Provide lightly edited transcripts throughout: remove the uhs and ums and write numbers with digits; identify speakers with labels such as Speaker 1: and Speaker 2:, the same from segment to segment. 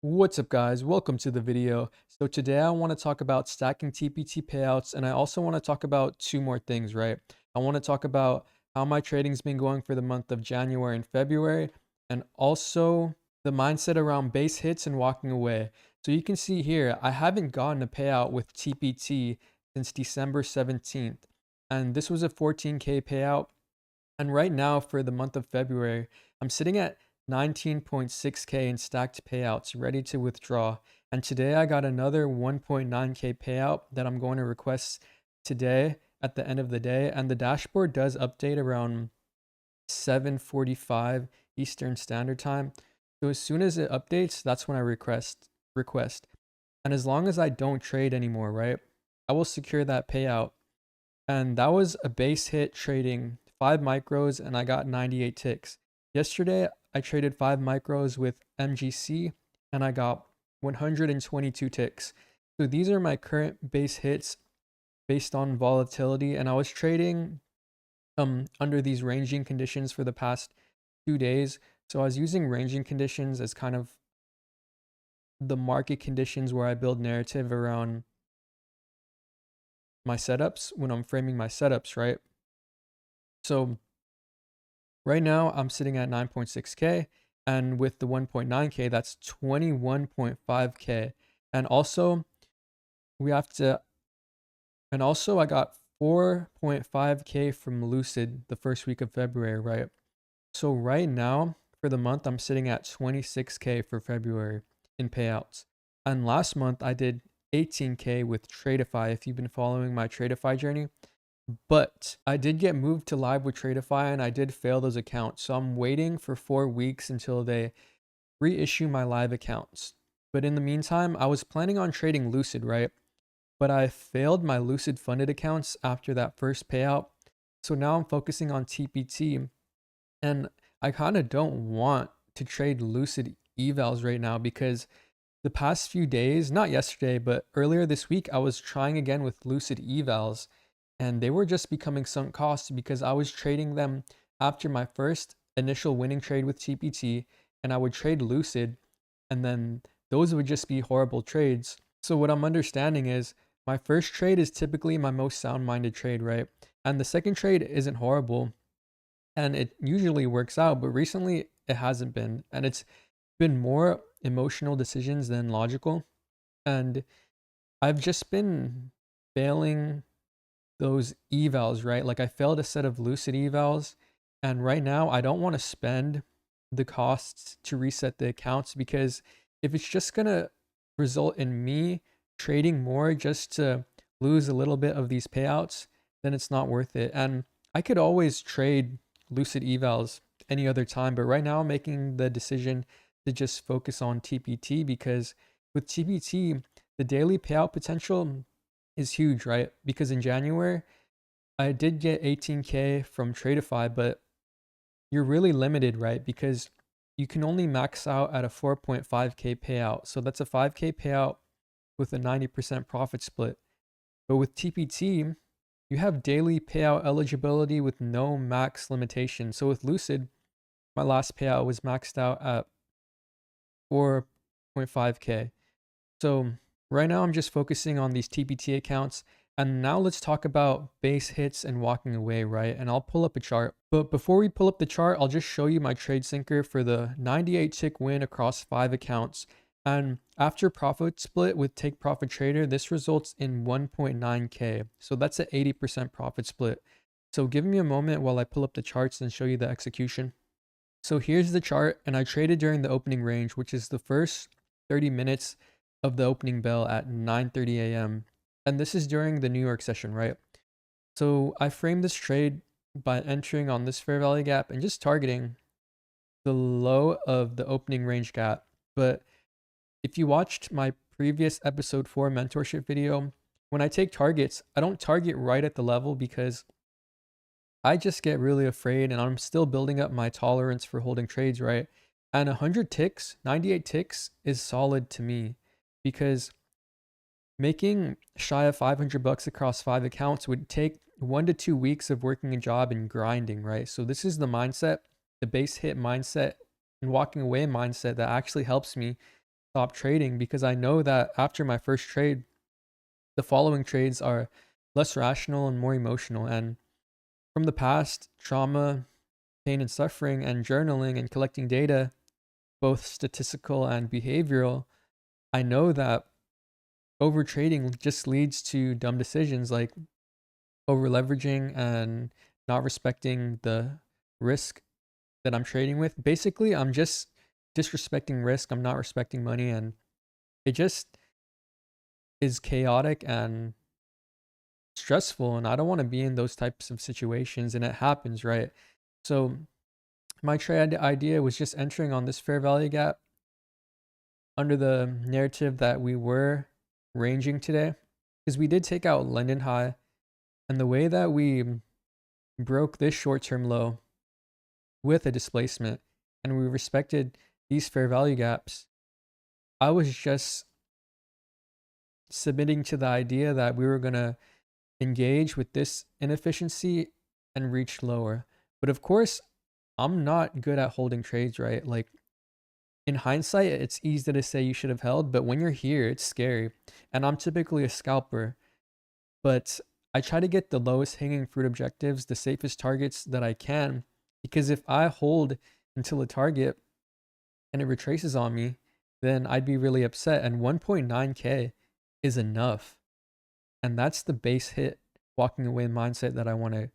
Speaker 1: What's up guys, welcome to the video. So today I want to talk about stacking TPT payouts, and I also want to talk about two more things, right? I want to talk about how my trading's been going for the month of January and February, and also the mindset around base hits and walking away. So you can see here, I haven't gotten a payout with TPT since December 17th, and this was a 14K payout. And right now for the month of February, I'm sitting at 19.6K in stacked payouts ready to withdraw. And today I got another 1.9K payout that I'm going to request today at the end of the day. And the dashboard does update around 7:45 Eastern Standard Time. So as soon as it updates, that's when I request. And as long as I don't trade anymore, right? I will secure that payout. And that was a base hit trading 5 micros and I got 98 ticks. Yesterday, I traded 5 micros with MGC and I got 122 ticks. So these are my current base hits based on volatility. And I was trading under these ranging conditions for the past 2 days. So I was using ranging conditions as kind of the market conditions where I build narrative around my setups when I'm framing my setups, right? So right now, I'm sitting at 9.6K, and with the 1.9K, that's 21.5K. And also, we have to, and also, I got 4.5K from Lucid the first week of February, right? So, right now, for the month, I'm sitting at 26K for February in payouts. And last month, I did 18K with Tradeify. If you've been following my Tradeify journey, but I did get moved to live with Tradeify and I did fail those accounts. So I'm waiting for 4 weeks until they reissue my live accounts. But in the meantime, I was planning on trading Lucid, right? But I failed my Lucid funded accounts after that first payout. So now I'm focusing on TPT, and I kind of don't want to trade Lucid evals right now because the past few days, not yesterday, but earlier this week, I was trying again with Lucid evals and they were just becoming sunk costs because I was trading them after my first initial winning trade with TPT, and I would trade Lucid, and then those would just be horrible trades. So what I'm understanding is my first trade is typically my most sound-minded trade, right? And the second trade isn't horrible, and it usually works out, but recently it hasn't been, and it's been more emotional decisions than logical, and I've just been failing those evals, right? Like I failed a set of Lucid evals, and right now I don't want to spend the costs to reset the accounts because if it's just gonna result in me trading more just to lose a little bit of these payouts, then it's not worth it. And I could always trade Lucid evals any other time, but right now I'm making the decision to just focus on TPT because with TPT, the daily payout potential is huge, right? Because in January, I did get 18K from Tradeify, but you're really limited, right? Because you can only max out at a 4.5K payout. So that's a 5K payout with a 90% profit split. But with TPT, you have daily payout eligibility with no max limitation. So with Lucid, my last payout was maxed out at 4.5K. So right now I'm just focusing on these TPT accounts. And now let's talk about base hits and walking away, right? And I'll pull up a chart. But before we pull up the chart, I'll just show you my trade syncer for the 98 tick win across 5 accounts. And after profit split with Take Profit Trader, this results in 1.9K. So that's an 80% profit split. So give me a moment while I pull up the charts and show you the execution. So here's the chart, and I traded during the opening range, which is the first 30 minutes of the opening bell at 9:30 a.m. And this is during the New York session, right? So I framed this trade by entering on this fair value gap and just targeting the low of the opening range gap. But if you watched my previous episode 4 mentorship video, when I take targets, I don't target right at the level because I just get really afraid and I'm still building up my tolerance for holding trades, right? And 100 ticks, 98 ticks is solid to me because making shy of 500 bucks across 5 accounts would take 1 to 2 weeks of working a job and grinding, right? So this is the mindset, the base hit mindset and walking away mindset that actually helps me stop trading because I know that after my first trade, the following trades are less rational and more emotional. And from the past, trauma, pain and suffering, and journaling and collecting data, both statistical and behavioral, I know that over trading just leads to dumb decisions like over leveraging and not respecting the risk that I'm trading with. Basically, I'm just disrespecting risk. I'm not respecting money, and it just is chaotic and stressful. And I don't want to be in those types of situations, and it happens, right? So, my trade idea was just entering on this fair value gap under the narrative that we were ranging today, because we did take out London high, and the way that we broke this short-term low with a displacement and we respected these fair value gaps, I was just submitting to the idea that we were going to engage with this inefficiency and reach lower. But of course, I'm not good at holding trades, right? Like, in hindsight, it's easy to say you should have held, but when you're here, it's scary. And I'm typically a scalper, but I try to get the lowest hanging fruit objectives, the safest targets that I can, because if I hold until a target and it retraces on me, then I'd be really upset. And 1.9K is enough. And that's the base hit walking away mindset that I want to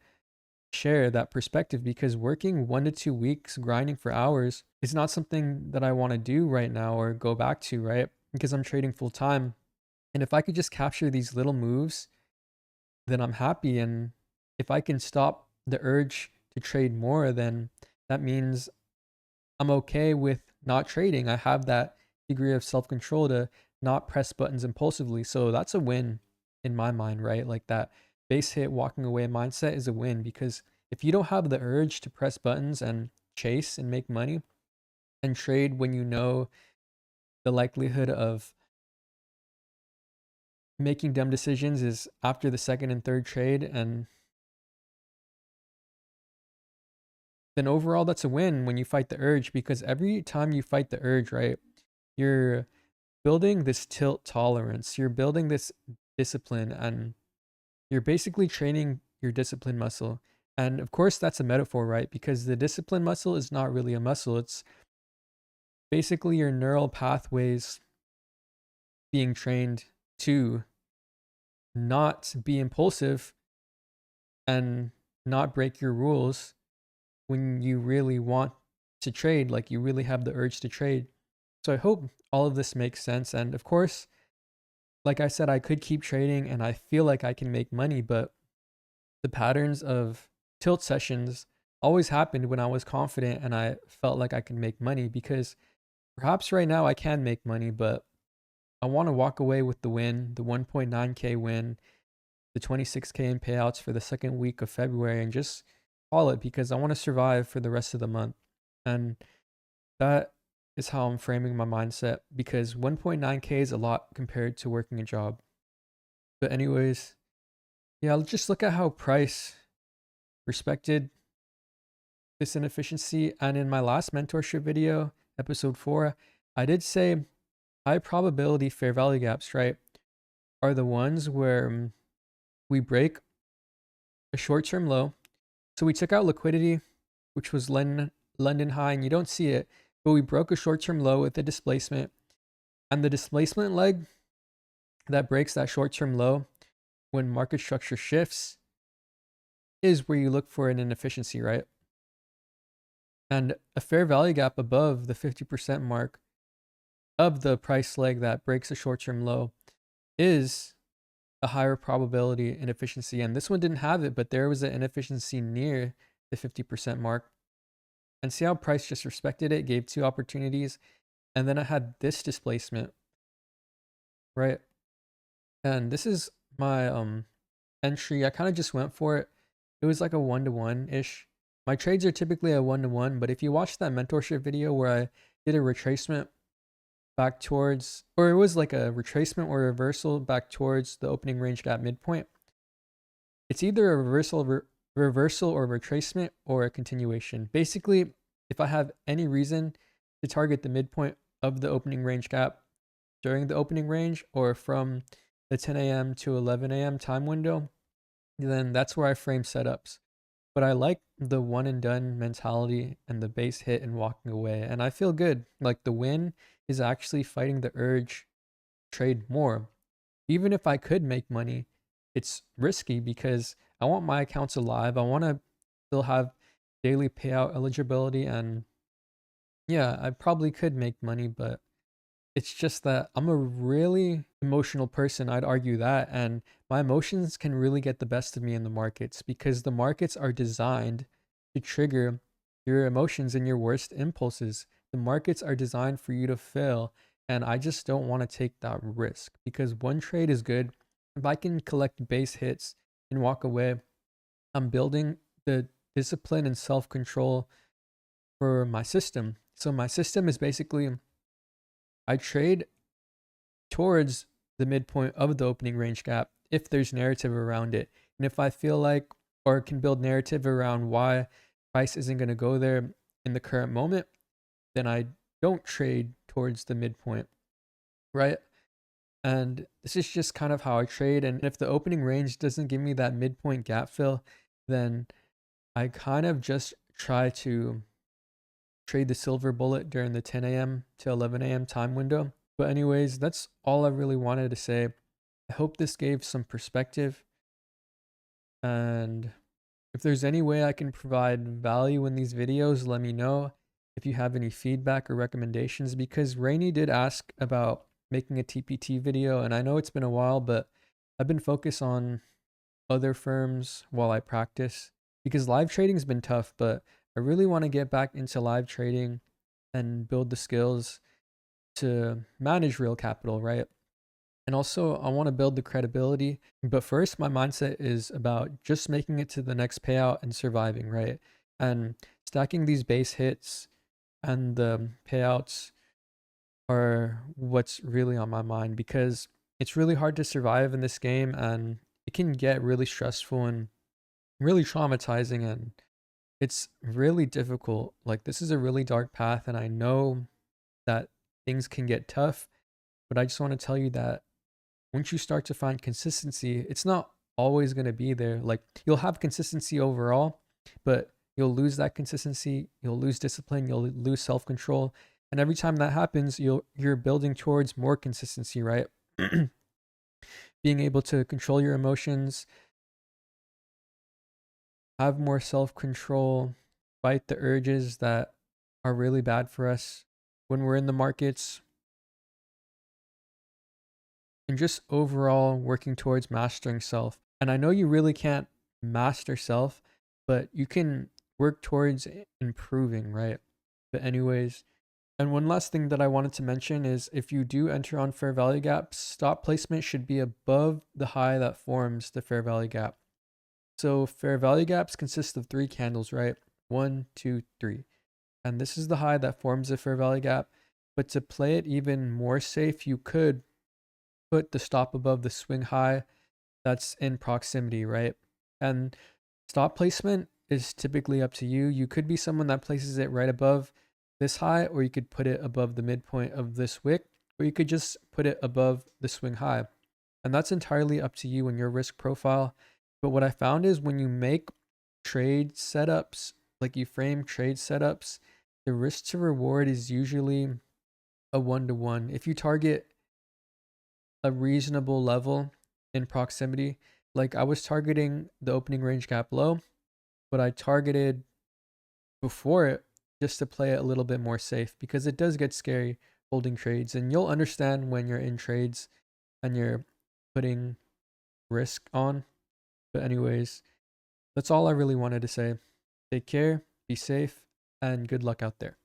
Speaker 1: share, that perspective, because working 1 to 2 weeks, grinding for hours is not something that I want to do right now or go back to, right? Because I'm trading full time. And if I could just capture these little moves, then I'm happy. And if I can stop the urge to trade more, then that means I'm okay with not trading. I have that degree of self-control to not press buttons impulsively. So that's a win in my mind, right? Like, that base hit walking away mindset is a win, because if you don't have the urge to press buttons and chase and make money and trade when you know the likelihood of making dumb decisions is after the second and third trade, and then overall that's a win when you fight the urge, because every time you fight the urge, right, you're building this tilt tolerance, you're building this discipline, and you're basically training your discipline muscle. And of course, that's a metaphor, right? Because the discipline muscle is not really a muscle. It's basically your neural pathways being trained to not be impulsive and not break your rules when you really want to trade, like you really have the urge to trade. So I hope all of this makes sense. And of course, like I said, I could keep trading and I feel like I can make money, but the patterns of tilt sessions always happened when I was confident and I felt like I could make money, because perhaps right now I can make money, but I want to walk away with the win, the 1.9K win, the 26K in payouts for the second week of February, and just call it, because I want to survive for the rest of the month. And that is how I'm framing my mindset, because 1.9K is a lot compared to working a job. But anyways, yeah, let's just look at how price respected this inefficiency. And in my last mentorship video, episode 4, I did say high probability fair value gaps, right, are the ones where we break a short-term low. So we took out liquidity, which was London high, and you don't see it, but we broke a short-term low with a displacement. And the displacement leg that breaks that short-term low when market structure shifts is where you look for an inefficiency, right? And a fair value gap above the 50% mark of the price leg that breaks a short-term low is a higher probability inefficiency. And this one didn't have it, but there was an inefficiency near the 50% mark. And see how price just respected it, gave 2 opportunities, and then I had this displacement, right? And this is my entry. I kind of just went for it. It was like a 1-to-1-ish. My trades are typically a 1-to-1, but if you watch that mentorship video where I did a retracement back towards, or it was like a retracement or reversal back towards the opening range gap midpoint, it's either a reversal or retracement or a continuation. Basically, if I have any reason to target the midpoint of the opening range gap, during the opening range or from the 10 a.m. to 11 a.m. time window, then that's where I frame setups. But I like the one and done mentality and the base hit and walking away. And I feel good. Like the win is actually fighting the urge to trade more. Even if I could make money, it's risky because I want my accounts alive. I want to still have daily payout eligibility. And yeah, I probably could make money, but it's just that I'm a really emotional person, I'd argue that, and my emotions can really get the best of me in the markets because the markets are designed to trigger your emotions and your worst impulses. The markets are designed for you to fail, and I just don't want to take that risk because one trade is good. If I can collect base hits and walk away, I'm building the discipline and self-control for my system. So my system is basically I trade towards the midpoint of the opening range gap if there's narrative around it. And if I feel like or can build narrative around why price isn't going to go there in the current moment, then I don't trade towards the midpoint, right? And this is just kind of how I trade. And if the opening range doesn't give me that midpoint gap fill, then I kind of just try to trade the silver bullet during the 10 a.m. to 11 a.m. time window. But anyways, that's all I really wanted to say. I hope this gave some perspective. And if there's any way I can provide value in these videos, let me know. If you have any feedback or recommendations, because Rainey did ask about making a TPT video, and I know it's been a while, but I've been focused on other firms while I practice because live trading's been tough, but I really want to get back into live trading and build the skills to manage real capital, right? And also, I want to build the credibility. But first, my mindset is about just making it to the next payout and surviving, right? And stacking these base hits and the payouts are what's really on my mind because it's really hard to survive in this game and it can get really stressful and really traumatizing and it's really difficult. Like, this is a really dark path, and I know that things can get tough, but I just want to tell you that once you start to find consistency, it's not always going to be there. Like, you'll have consistency overall, but you'll lose that consistency, you'll lose discipline, you'll lose self-control. And every time that happens, you're building towards more consistency, right? Being able to control your emotions, have more self-control, fight the urges that are really bad for us when we're in the markets, and just overall working towards mastering self. And I know you really can't master self, but you can work towards improving, right? But anyways, and one last thing that I wanted to mention is if you do enter on fair value gaps, stop placement should be above the high that forms the fair value gap. So fair value gaps consist of 3 candles, right? 1, 2, 3. And this is the high that forms the fair value gap. But to play it even more safe, you could put the stop above the swing high that's in proximity, right? And stop placement is typically up to you. You could be someone that places it right above this high, or you could put it above the midpoint of this wick, or you could just put it above the swing high. And that's entirely up to you and your risk profile. But what I found is when you make trade setups, like you frame trade setups, the risk to reward is usually a 1-to-1. If you target a reasonable level in proximity, like I was targeting the opening range gap low, but I targeted before it just to play it a little bit more safe because it does get scary holding trades, and you'll understand when you're in trades and you're putting risk on. But anyways, that's all I really wanted to say. Take care, be safe, and good luck out there.